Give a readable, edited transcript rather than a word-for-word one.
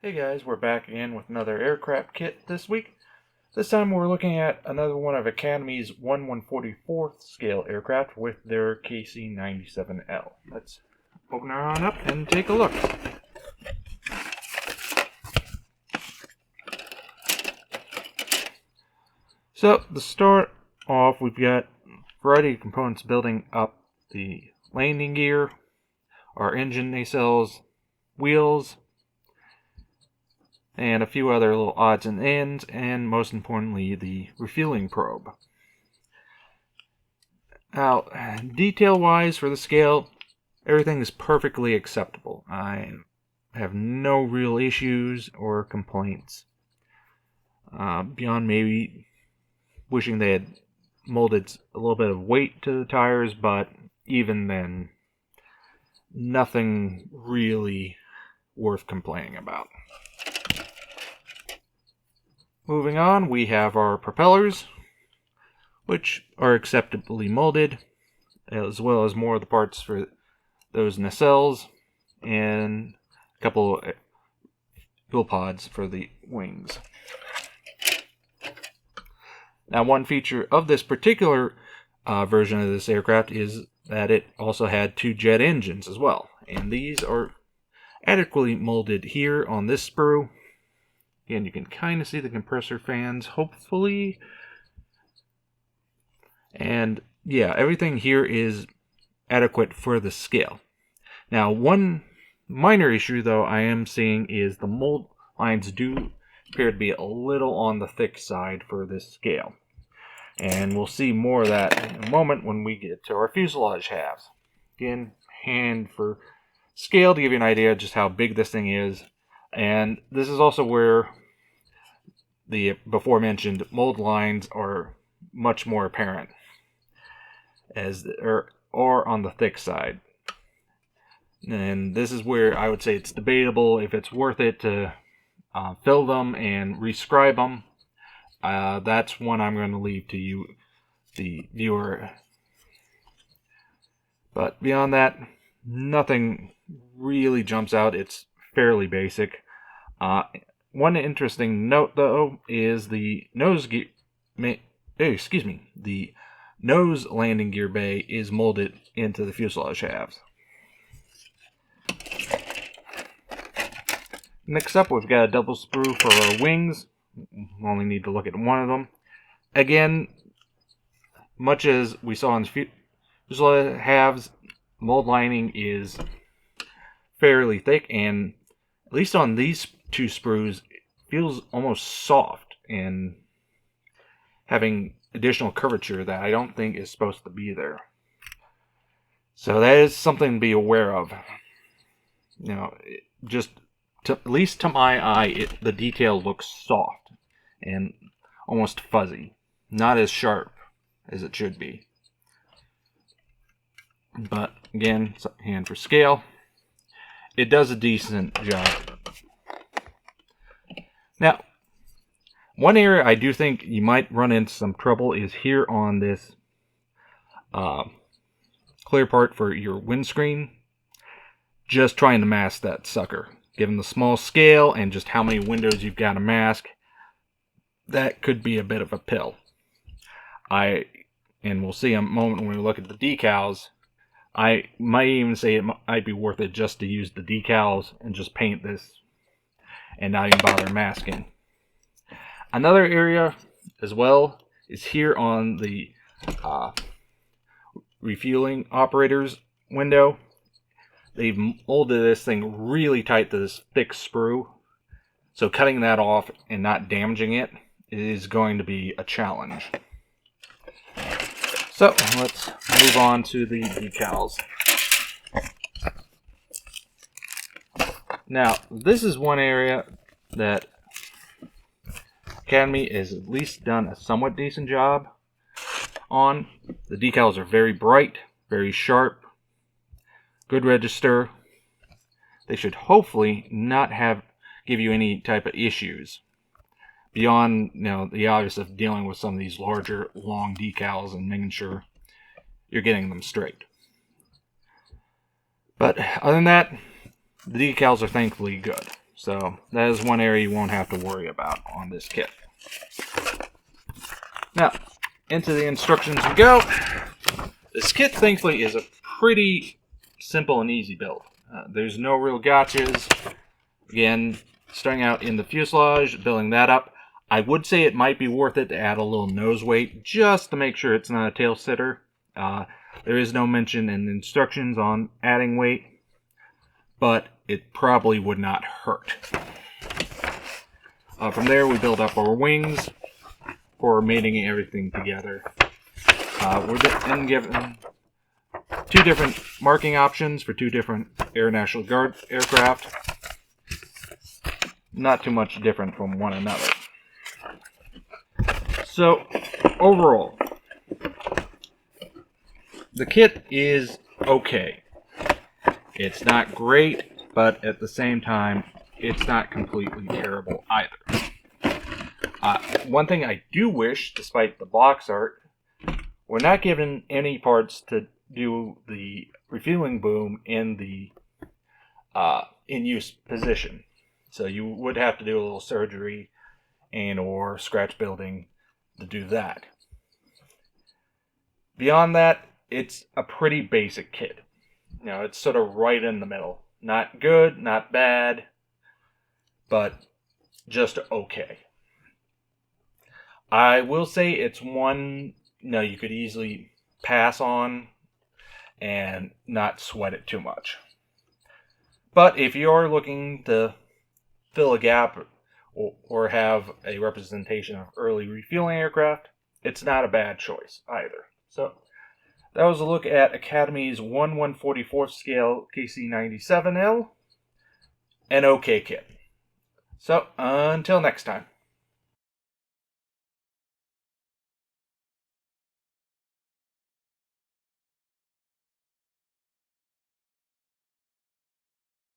Hey guys, we're back again with another aircraft kit this week. This time we're looking at another one of Academy's 1/144th scale aircraft with their KC-97L. Let's open her on up and take a look. So, to start off, we've got a variety of components building up the landing gear, our engine nacelles, wheels, and a few other little odds and ends, and most importantly, the refueling probe. Now, detail-wise for the scale, everything is perfectly acceptable. I have no real issues or complaints. Beyond maybe wishing they had molded a little bit of weight to the tires, but even then, nothing really worth complaining about. Moving on, we have our propellers, which are acceptably molded, as well as more of the parts for those nacelles, and a couple of fuel pods for the wings. Now, one feature of this particular version of this aircraft is that it also had two jet engines as well, and these are adequately molded here on this sprue. Again, you can kind of see the compressor fans, hopefully. And yeah, everything here is adequate for the scale. Now, one minor issue, though, I am seeing is the mold lines do appear to be a little on the thick side for this scale. And we'll see more of that in a moment when we get to our fuselage halves. Again, hand for scale to give you an idea of just how big this thing is. And this is also where the before mentioned mold lines are much more apparent, as or on the thick side. And this is where I would say it's debatable if it's worth it to fill them and rescribe them. That's one I'm going to leave to you, the viewer. But beyond that, nothing really jumps out. It's fairly basic. One interesting note, though, is the the nose landing gear bay is molded into the fuselage halves. Next up, we've got a double sprue for our wings. We only need to look at one of them. Again, much as we saw in the fuselage halves, mold lining is fairly thick, and at least on these two sprues, it feels almost soft and having additional curvature that I don't think is supposed to be there. So that is something to be aware of. You know, at least to my eye, the detail looks soft and almost fuzzy, not as sharp as it should be. But again, hand for scale, it does a decent job. Now, one area I do think you might run into some trouble is here on this clear part for your windscreen. Just trying to mask that sucker. Given the small scale and just how many windows you've got to mask, that could be a bit of a pill. And we'll see in a moment when we look at the decals, I might even say it might be worth it just to use the decals and just paint this and not even bother masking. Another area as well is here on the refueling operators window. They've molded this thing really tight to this thick sprue, so cutting that off and not damaging it is going to be a challenge. So let's move on to the decals. Now, this is one area that Academy has at least done a somewhat decent job on. The decals are very bright, very sharp, good register. They should hopefully not give you any type of issues beyond, the obvious of dealing with some of these larger, long decals and making sure you're getting them straight. But other than that, the decals are thankfully good. So that is one area you won't have to worry about on this kit. Now, into the instructions we go. This kit, thankfully, is a pretty simple and easy build. There's no real gotchas. Again, starting out in the fuselage, building that up. I would say it might be worth it to add a little nose weight just to make sure it's not a tail sitter. There is no mention in the instructions on adding weight, but it probably would not hurt. From there, we build up our wings for mating everything together. We're then given two different marking options for two different Air National Guard aircraft. Not too much different from one another. So, overall, the kit is okay. It's not great, but at the same time, it's not completely terrible either. One thing I do wish, despite the box art, we're not given any parts to do the refueling boom in the in-use position. So you would have to do a little surgery and or scratch building to do that. Beyond that, it's a pretty basic kit. You know, it's sort of right in the middle. Not good, not bad, but just okay. I will say it's one you could easily pass on and not sweat it too much. But if you're looking to fill a gap or have a representation of early refueling aircraft, it's not a bad choice either. So that was a look at Academy's 1/144th scale KC-97L, an okay kit. So until next time.